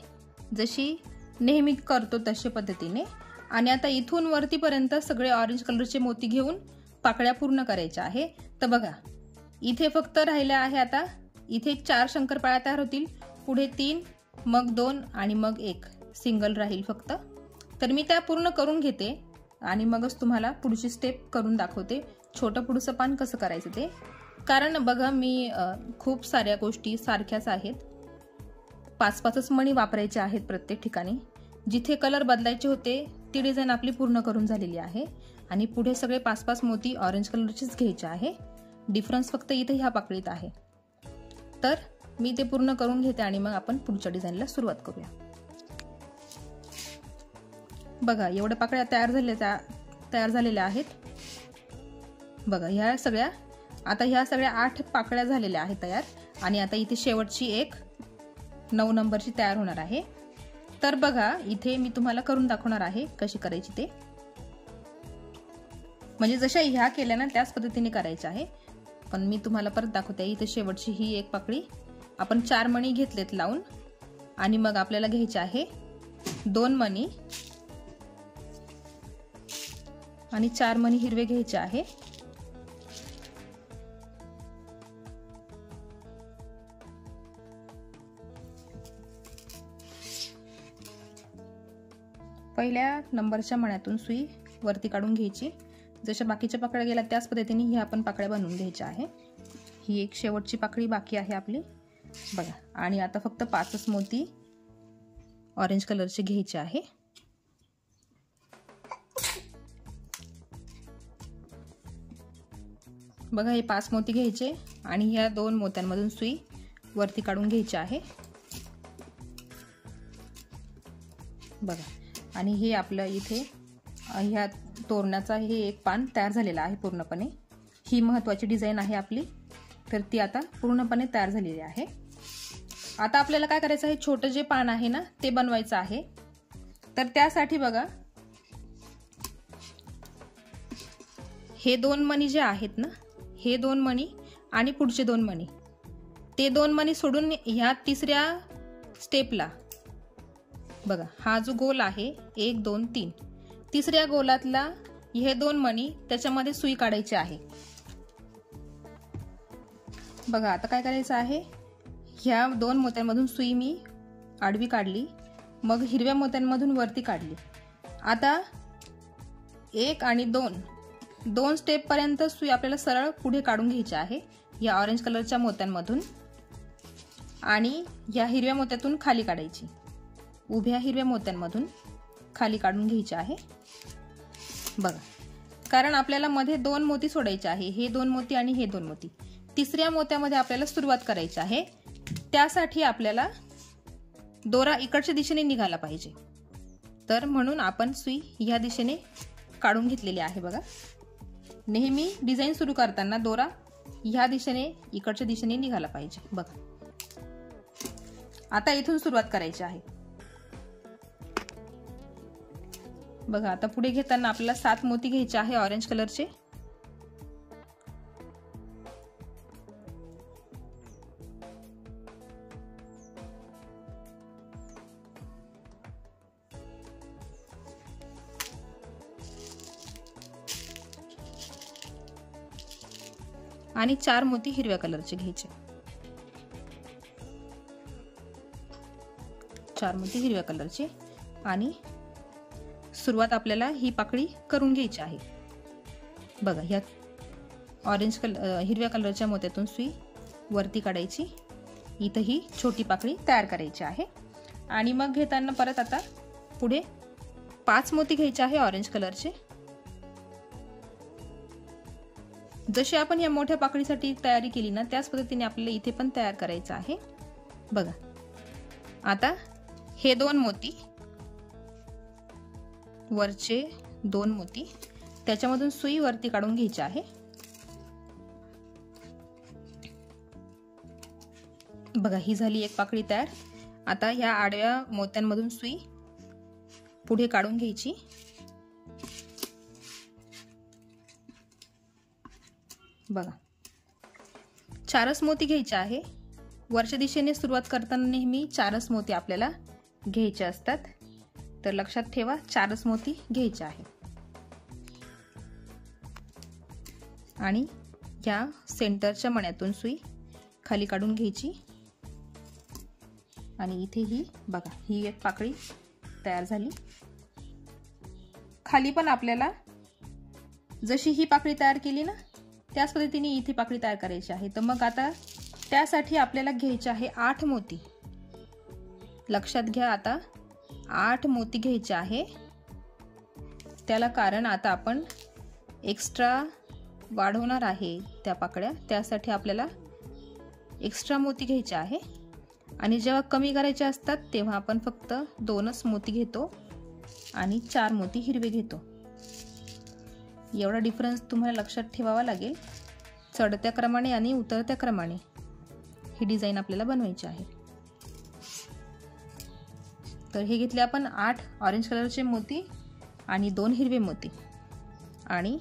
जशी नेहमी करतो तशा पद्धतीने। आणि आता इथून वरतीपर्यंत सगळे ऑरेंज कलरचे मोती घेऊन पाकळ्या पूर्ण करायच्या आहे। तर बघा इथे फक्त राहिल्या आहे, आता इथे 4 शंकरपाळ्या तयार होतील, पुढे 3 मग 2 आणि मग 1 सिंगल राहील फक्त। तर मी त्या पूर्ण करून घेते आणि मगच तुम्हाला पुढची स्टेप करून दाखवते, छोटं पुढचं पान कसं करायचं ते। कारण बघा मी खूप साऱ्या गोष्टी सारख्याच आहेत, 5-5 मणी वापरायचे आहेत प्रत्येक ठिकाणी। जिथे कलर बदलायचे होते ती डिझाइन आपली पूर्ण करून झालेली आहे आणि पुढे सगळे 5-5 मोती ऑरेंज कलरचेच घ्यायचे आहे। डिफरन्स फक्त इथे ह्या पाकळीत आहे। तर मी ते पूर्ण करून घेते आणि मग आपण पुढच्या डिझाइनला सुरुवात करूया। बघा एवढ्या पाकळ्या तयार झालेल्या आहेत। बघा ह्या सगळ्या 8 पाकळ्या झालेल्या आहेत तयार आणि आता इथे शेवटची एक 9 नंबरची तयार होणार आहे। तर बघा इथे मी तुम्हाला करून दाखवणार आहे कशी करायची ते। म्हणजे जशा ह्या केल्या ना त्याच पद्धतीने करायचं आहे. पण मी तुम्हाला परत दाखवते. इथे शेवटची ही एक पाकळी आपण 4 मणी घेतलेत लावून आणि मग आपल्याला घ्यायचे आहे 2 मणी आणि 4 मणी हिरवे घ्यायचे आहे. पहिल्या नंबरच्या मण्यातून सुई वरती काढून घ्यायची. जशा बाकीच्या पाकळ्या गेल्या त्याच पद्धतीने ही आपण पाकळ्या बनवून घ्यायच्या आहे. ही एक शेवटची पाकळी बाकी आहे आपली बघा. आणि आता फक्त 5च मोती ऑरेंज कलरचे घ्यायचे आहे. बघा हे 5 मोती घ्यायचे आणि ह्या 2 मोत्यांमधून सुई वरती काढून घ्यायची आहे बघा. आणि हे आपलं इथे ह्या तोरणाचा हे एक पान तयार झालेला आहे पूर्णपणे. ही महत्त्वाची डिझाइन आहे आपली, तर ती आता पूर्णपणे तयार झालेली आहे. आता आपल्याला काय करायचं आहे, छोटं जे पान आहे ना ते बनवायचं आहे. तर त्यासाठी बघा हे 2 मणी जे आहेत ना, हे 2 मणी आणि पुढचे 2 मणी, ते 2 मणी सोडून ह्या तिसऱ्या स्टेपला बघा हा जो गोल आहे 1 2 3, तिसऱ्या गोलातला हे 2 मणी त्याच्यामध्ये सुई काढायची आहे बघा. आता काय करायचं आहे, ह्या 2 मोत्यांमधून सुई मी आडवी काढली, मग हिरव्या मोत्यांमधून वरती काढली. आता 1 आणि 2 स्टेप पर्यंत सुई आपल्याला सरळ पुढे काढून घ्यायची आहे या ऑरेंज कलरच्या मोत्यांमधून आणि या हिरव्या मोत्यातून खाली काढायची. उभ्या हिरव्या मोत्यांमधून खाली काढून घ्यायचे आहे बघा. कारण आपल्याला मध्ये 2 मोती सोडायचे आहे, हे 2 मोती आणि हे 2 मोती. तिसऱ्या मोत्यामध्ये आपल्याला सुरुवात करायची आहे. त्यासाठी आपल्याला दोरा इकडच्या दिशेने निघाला पाहिजे, तर म्हणून आपण सुई ह्या दिशेने काढून घेतलेली आहे बघा. नेहमी डिझाइन सुरू करताना दोरा ह्या दिशेने इकडच्या दिशेने निघाला पाहिजे बघा. आता इथून सुरुवात करायची आहे बघा. आता पुढे घेताना आपल्याला 7 मोती घ्यायचे आहे ऑरेंज कलरचे. आणि 4 मोती हिरव्या कलरचे घ्यायचे. 4 मोती हिरव्या कलरचे आणि सुरुवात आपल्याला ही पाकळी करून घ्यायची आहे बघा. ह्या हिरव्या कलरच्या मोत्यातून सुई वरती काढायची. इथं ही छोटी पाकळी तयार करायची आहे. आणि मग घेताना परत आता पुढे 5 मोती घ्यायचे आहे ऑरेंज कलरचे. जशी आपण या मोठ्या पाकळीसाठी तयारी केली ना त्याच पद्धतीने आपल्याला इथे पण तयार करायचं आहे बघा. आता हे 2 मोती वरचे 2 मोती त्याच्यामधून सुई वरती काढून घ्यायची आहे बघा. ही झाली एक पाकळी तयार. आता ह्या आडव्या मोत्यांमधून सुई पुढे काढून घ्यायची बघा. 4च मोती घ्यायचे आहे. वरच्या दिशेने सुरुवात करताना नेहमी 4च मोती आपल्याला घ्यायचे असतात, तर लक्षात ठेवा 4च मोती घ्यायचे आहे. आणि या सेंटरच्या मण्यातून सुई खाली काढून घ्यायची आणि इथे ही बघा ही एक पाकळी तयार झाली. खाली पण आपल्याला जशी ही पाकळी तयार केली ना त्याच पद्धतीने इथे पाकळी तयार करायची आहे. तर मग आता त्यासाठी आपल्याला घ्यायचे आहे 8 मोती. लक्षात घ्या आता 8 मोती घ्यायचे आहे. त्याला कारण आता आपण एक्स्ट्रा वाढवणार आहे त्या पाकळ्या, त्यासाठी आपल्याला एक्स्ट्रा मोती घ्यायचे आहे. आणि जेव्हा कमी करायचे असतात तेव्हा आपण फक्त 2च मोती घेतो आणि 4 मोती हिरवे घेतो. एवढा डिफरन्स तुम्हाला लक्षात ठेवावा लागेल. चढत्या क्रमाने आणि उतरत्या क्रमाने ही डिझाइन आपल्याला बनवायची आहे. तर हे घेतले आपण 8 ऑरेंज कलरचे मोती आणि 2 हिरवे मोती आणि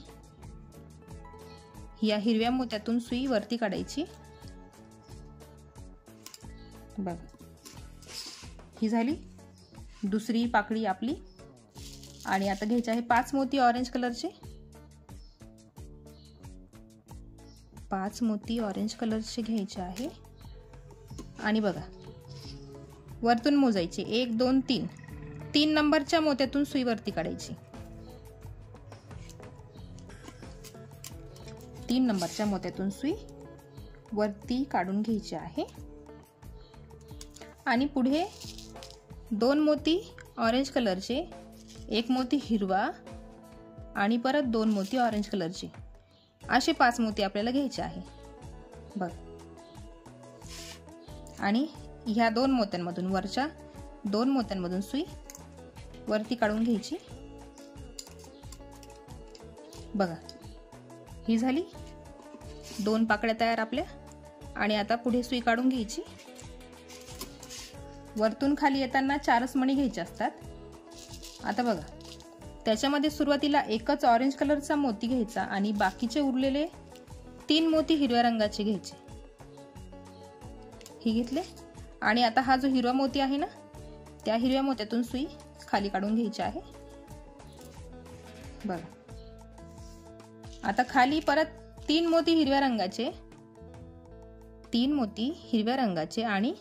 या हिरव्या मोत्यातून सुई वरती काढायची। बघा, ही झाली दुसरी पाकळी आपली। आणि आता घ्यायचे आहे 5 मोती ऑरेंज कलरचे। 5 मोती ऑरेंज कलरचे घ्यायचे आहे आणि बघा वरतून मोजायचे 1 2 3। 3 नंबरच्या मोत्यातून सुई वरती काढायची। 3 नंबरच्या मोत्यातून सुई वरती काढून घ्यायची आहे आणि पुढे 2 मोती ऑरेंज कलरचे, 1 मोती हिरवा आणि परत 2 मोती ऑरेंज कलरचे, असे 5 मोती आपल्याला घ्यायचे आहे। बघ, आणि ह्या 2 मोत्यांमधून, वरच्या 2 मोत्यांमधून सुई वरती काढून घ्यायची। बघा, ही झाली 2 पाकळ्या तयार आपल्या। आणि आता पुढे सुई काढून घ्यायची। वरतून खाली येताना 4च मणी घ्यायचे असतात। आता बघा, त्याच्यामध्ये सुरुवातीला एकच ऑरेंज कलरचा मोती घ्यायचा आणि बाकीचे उरलेले 3 मोती हिरव्या रंगाचे घ्यायचे। हे घेतले आणि आता हा जो हिरवा मोती आहे ना, त्या हिरव्या मोत्यातून सुई खाली काढून घ्यायची आहे। बघा, आता खाली परत 3 मोती हिरव्या रंगाचे, 3 मोती हिरव्या रंगाचे आणि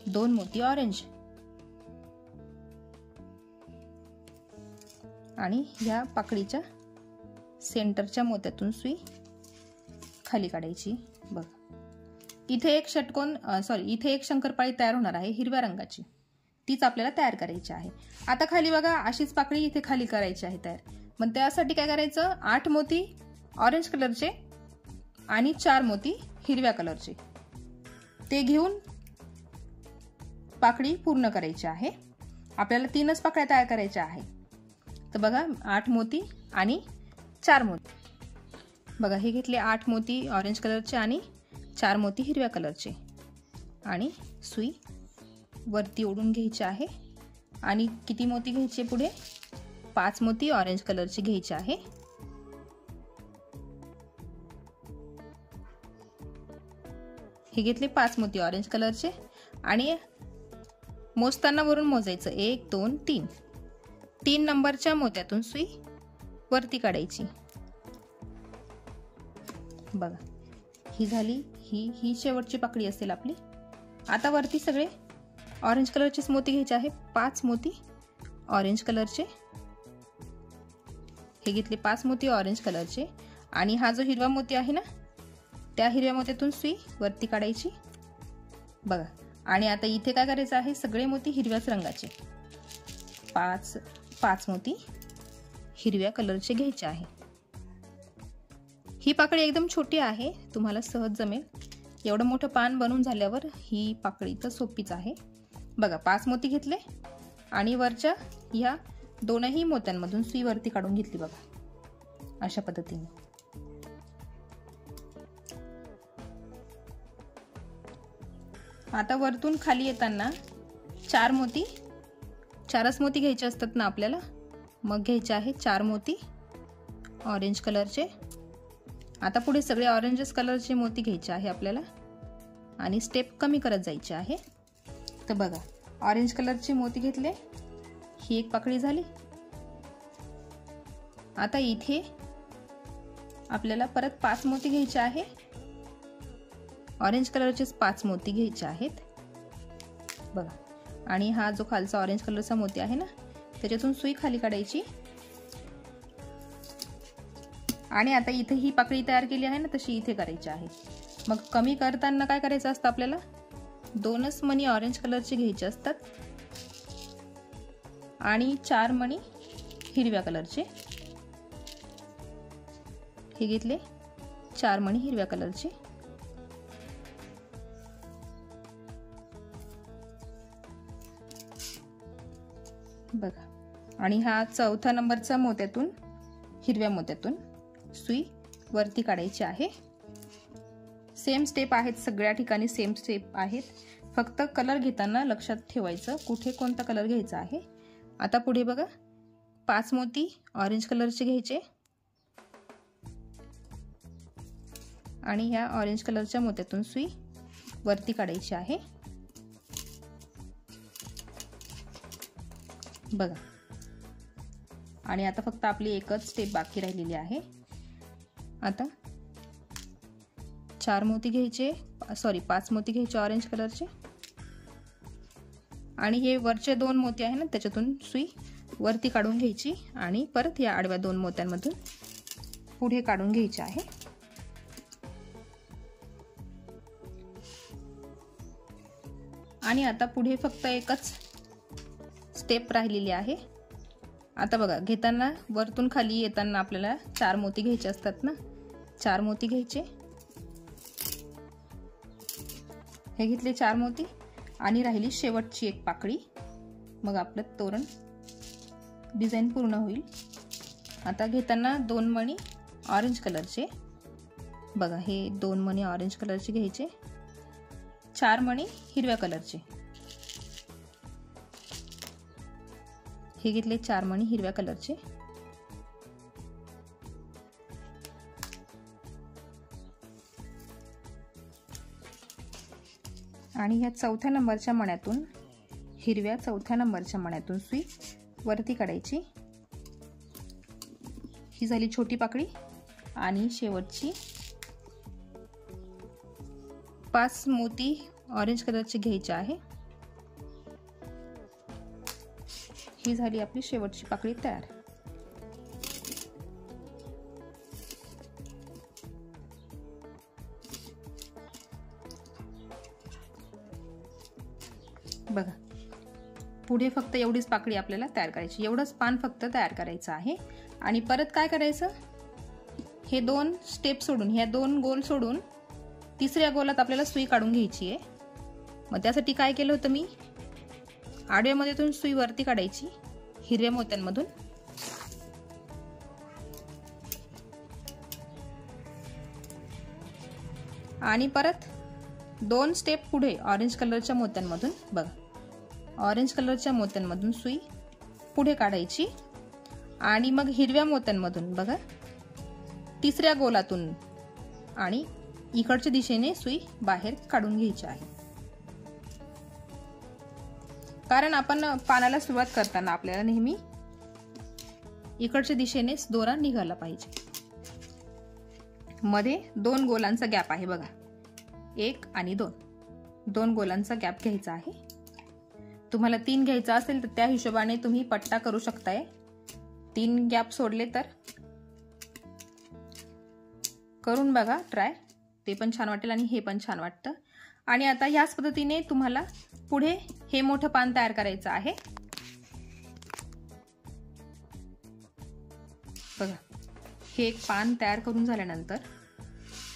2 मोती ऑरेंज। आणि ह्या पाकळीच्या सेंटरच्या मोत्यातून सुई खाली काढायची। बघ, इथे एक षटकोन इथे एक शंकरपाळी तयार होणार आहे हिरव्या रंगाची, तीच आपल्याला तयार करायची आहे। आता खाली बघा अशीच पाकळी इथे खाली करायची आहे तयार। मग त्यासाठी काय करायचं, 8 मोती ऑरेंज कलरचे आणि 4 मोती हिरव्या कलरचे, ते घेऊन पाकळी पूर्ण करायची आहे। आपल्याला 3च पाकळ्या तयार करायच्या आहेत। तर बघा, 8 मोती आणि 4 मोती। बघा, हे घेतले 8 मोती ऑरेंज कलरचे आणि 4 मोती हिरव्या कलरचे आणि सुई वरती ओढून घ्यायची आहे। आणि किती मोती घ्यायचे पुढे, 5 मोती ऑरेंज कलरचे घ्यायचे आहे। हे घेतले 5 मोती ऑरेंज कलरचे आणि मोजताना वरून मोजायचं 1 2 3। 3 नंबरच्या मोत्यातून सुई वरती काढायची। बघा, ही झाली, ही शेवटची पाकळी असेल आपली। आता वरती सगळे ऑरेंज कलरचेच मोती घ्यायचे आहे। 5 मोती ऑरेंज कलरचे, हे घेतले 5 मोती ऑरेंज कलरचे आणि हा जो हिरवा मोती आहे ना, त्या हिरव्या मोत्यातून सुई वरती काढायची। बघा, आणि आता इथे काय करायचं आहे, सगळे मोती हिरव्याच रंगाचे 5 मोती हिरव्या कलरचे घ्यायचे आहे। ही पाकळी एकदम छोटी आहे, तुम्हाला सहज जमेल। एवढं मोठं पान बनवून झाल्यावर ही पाकळी तर सोपीच आहे। बघा, 5 मोती घेतले आणि वरच्या ह्या 2ही मोत्यांमधून सुई वरती काढून घेतली। बघा, अशा पद्धतीने। आता वरतून खाली येताना 4च मोती घ्यायचे असतात ना आपल्याला, मग घ्यायचे आहे 4 मोती ऑरेंज कलरचे। आता पुढे सगळे ऑरेंज कलरचे मोती घ्यायचे आहे आपल्याला आणि स्टेप कमी करत जायची आहे। तर बघा, ऑरेंज कलरचे मोती घेतले, ही एक पाकळी झाली। आता इथे आपल्याला परत 5 मोती घ्यायचे आहे, ऑरेंज कलरचेच 5 मोती घ्यायचे आहेत। बघा, आणि हा जो खालचा ऑरेंज कलरचा मोती आहे ना, त्याच्यातून सुई खाली काढायची। आणि आता इथे ही पाकळी तयार केली आहे ना, तशी इथे करायची आहे। मग कमी करताना काय करायचं असतं आपल्याला, 2च मणी ऑरेंज कलरचे घ्यायचे असतात आणि 4 मणी हिरव्या कलरचे, हे घेतले 4 मणी हिरव्या कलरचे। बघा, आणि हा 4थ्या नंबरचा मोत्यातून, हिरव्या मोत्यातून सुई वरती काढायची आहे। सेम स्टेप आहेत, सगळ्या ठिकाणी सेम स्टेप आहेत, फक्त कलर घेताना लक्षात ठेवायचं कुठे कोणता कलर घ्यायचा आहे। आता पुढे बघा, 5 मोती ऑरेंज कलरचे घ्यायचे आणि ह्या ऑरेंज कलरच्या मोत्यातून सुई वरती काढायची आहे। बघा, आणि आता फक्त आपली एकच स्टेप बाकी राहिलेली आहे। आता 4 मोती घ्यायचे, 5 मोती घ्यायचे ऑरेंज कलरचे, आणि हे वरचे 2 मोती आहे ना त्याच्यातून सुई वरती काढून घ्यायची आणि परत या आडव्या 2 मोत्यांमधून पुढे काढून घ्यायची आहे। आणि आता पुढे फक्त एकच स्टेप राहिलेली आहे। आता बघा, घेताना वरतून खाली येताना आपल्याला 4 मोती घ्यायचे असतात ना, 4 मोती घ्यायचे, हे घेतले 4 मोती आणि राहिली शेवटची एक पाकळी, मग आपलं तोरण डिझाइन पूर्ण होईल। आता घेताना 2 मणी ऑरेंज कलरचे, बघा हे 2 मणी ऑरेंज कलरचे घ्यायचे, 4 मणी हिरव्या कलरचे, हे घेतले 4 मणी हिरव्या कलरचे, आणि ह्या चौथ्या नंबरच्या मण्यातून, हिरव्या चौथ्या नंबरच्या मण्यातून सुई वरती काढायची। ही झाली छोटी पाकळी आणि शेवटची 5 मोती ऑरेंज कलरचे घ्यायचे आहे। ही झाली आपली शेवटची पाकळी तयार। बघा, पुढे फक्त एवढीच पाकळी आपल्याला तयार करायची, एवढंच पान फक्त तयार करायचं आहे। आणि परत काय करायचं, हे 2 स्टेप सोडून, ह्या 2 गोल सोडून तिसऱ्या गोलात आपल्याला सुई काढून घ्यायची आहे। मग त्यासाठी काय केलं होतं मी, आडव्या मोत्यातून सुई वरती काढायची हिरव्या मोत्यांमधून, आणि परत 2 स्टेप पुढे ऑरेंज कलरच्या मोत्यांमधून, बघा ऑरेंज कलरच्या मोत्यांमधून सुई पुढे काढायची आणि मग हिरव्या मोत्यांमधून बघा तिसऱ्या गोलातून आणि इकडच्या दिशेने सुई बाहेर काढून घ्यायची आहे। कारण आपण पानाला सुरुवात करताना आपल्याला नेहमी इकडच्या दिशेनेच दोरा निघाला पाहिजे। मध्ये 2 गोलांचा गॅप आहे बघा, 1 आणि 2 गोलांचा गॅप घ्यायचा आहे। तुम्हाला 3 घ्यायचा असेल तर त्या हिशोबाने तुम्ही पट्टा करू शकताय, 3 गॅप सोडले तर करून बघा ट्राय, ते पण छान वाटेल आणि हे पण छान वाटतं। आणि आता ह्याच पद्धतीने तुम्हाला पुढे हे मोठं पान तयार करायचं आहे। बघा, हे एक पान तयार करून झाल्यानंतर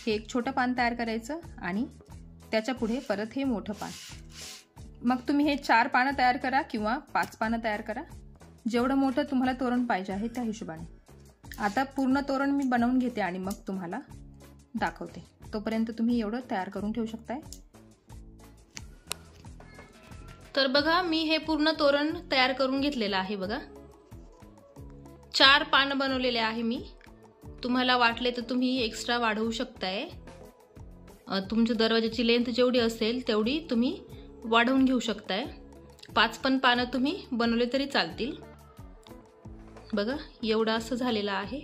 हे एक छोटं पान तयार करायचं आणि त्याच्या पुढे परत हे मोठं पान, मग तुम्ही हे 4 पानं तयार करा किंवा 5 पानं तयार करा, जेवढं मोठं तुम्हाला तोरण पाहिजे आहे त्या हिशोबाने। आता पूर्ण तोरण मी बनवून घेते आणि मग तुम्हाला दाखवते, तोपर्यंत तुम्ही एवढं तयार करून ठेवू शकताय। तर बघा, मी हे पूर्ण तोरण तयार करून घेतलेलं आहे। बघा 4 पानं बनवलेले आहे मी, तुम्हाला वाटले तर तुम्ही एक्स्ट्रा वाढवू शकताय, तुमच्या दरवाजाची लेंथ जेवढी असेल तेवढी तुम्ही वाढवून घेऊ शकताय। 5 पण पानं तुम्ही बनवले तरी चालतील। बघा एवढं असं झालेलं आहे।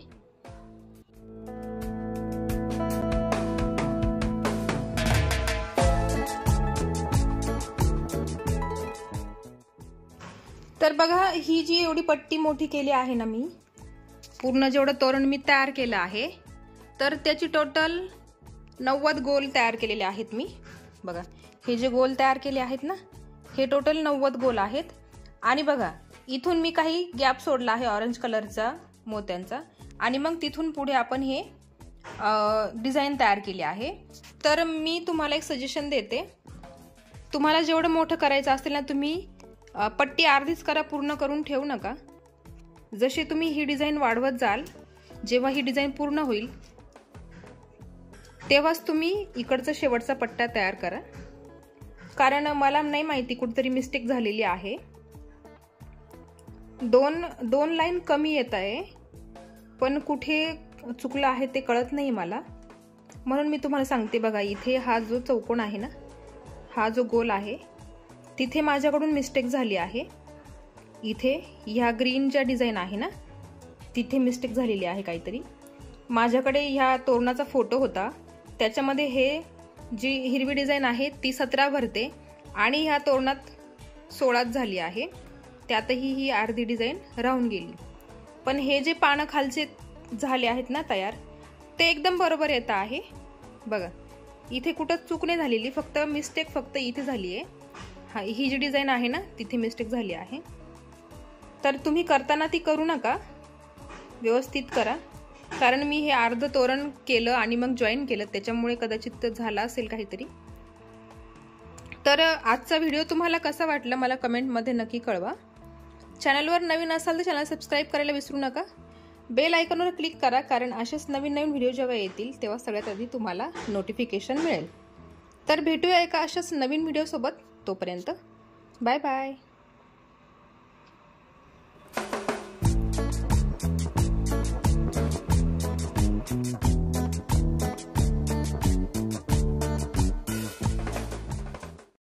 तर बघा, ही जी एवढी पट्टी मोठी केली आहे ना मी, पूर्ण जेवढं तोरण मी तयार केलं आहे, तर त्याची टोटल 90 गोल तयार केलेले आहेत मी। बघा हे जे गोल तयार केले आहेत ना, हे टोटल 90 गोल आहेत। आणि बघा इथून मी काही गॅप सोडला आहे ऑरेंज कलरचा मोत्यांचा, आणि मग तिथून पुढे आपण हे डिझाईन तयार केली आहे। तर मी तुम्हाला एक सजेशन देते, तुम्हाला जेवढं मोठं करायचं असेल ना, तुम्ही पट्टी अर्धीच करा, पूर्ण करून ठेवू नका। जशी तुम्ही ही डिझाईन वाढवत जाल, जेव्हा ही डिझाईन पूर्ण होईल तेव्हाच तुम्ही इकडचा शेवटचा पट्टा तयार करा। कारण मला नाही माहिती, कुठेतरी मिस्टेक झालेली आहे, 2 लाईन कमी येत आहे, पण कुठे चुकलं आहे ते कळत नाही मला। म्हणून मी तुम्हाला सांगते बघा, इथे हा जो चौकोन आहे ना, हा जो गोल आहे तिथे माझ्याकडून मिस्टेक झाली आहे. इथे ह्या ग्रीन ज्या डिझाईन आहे ना तिथे मिस्टेक झालेली आहे काहीतरी. माझ्याकडे ह्या तोरणाचा फोटो होता, त्याच्यामध्ये हे जी हिरवी डिझाईन आहे ती 17 भरते आणि ह्या तोरणात 16 झाली आहे. त्यातही ही अर्धी डिझाईन राहून गेली. पण हे जे पानं खालचे झाले आहेत ना तयार, ते एकदम बरोबर येत आहे बघा. इथे कुठं चूक नाही झालेली, फक्त मिस्टेक फक्त इथे झाली आहे. हा, ही जी डिझाईन आहे ना तिथे मिस्टेक झाली आहे. तर तुम्ही करताना ती करू नका, व्यवस्थित करा. कारण मी हे अर्ध तोरण केलं आणि मग जॉईन केलं, त्याच्यामुळे कदाचित झाला असेल काहीतरी. तर आजचा व्हिडिओ तुम्हाला कसा वाटला मला कमेंटमध्ये नक्की कळवा. चॅनलवर नवीन असाल तर चॅनल सबस्क्राईब करायला विसरू नका. बेल आयकॉनवर क्लिक करा, कारण असेच नवीन नवीन व्हिडिओ जेव्हा येतील तेव्हा सगळ्यात आधी तुम्हाला नोटिफिकेशन मिळेल. तर भेटूया एका अशाच नवीन व्हिडिओसोबत. तोपर्यंत बाय बाय.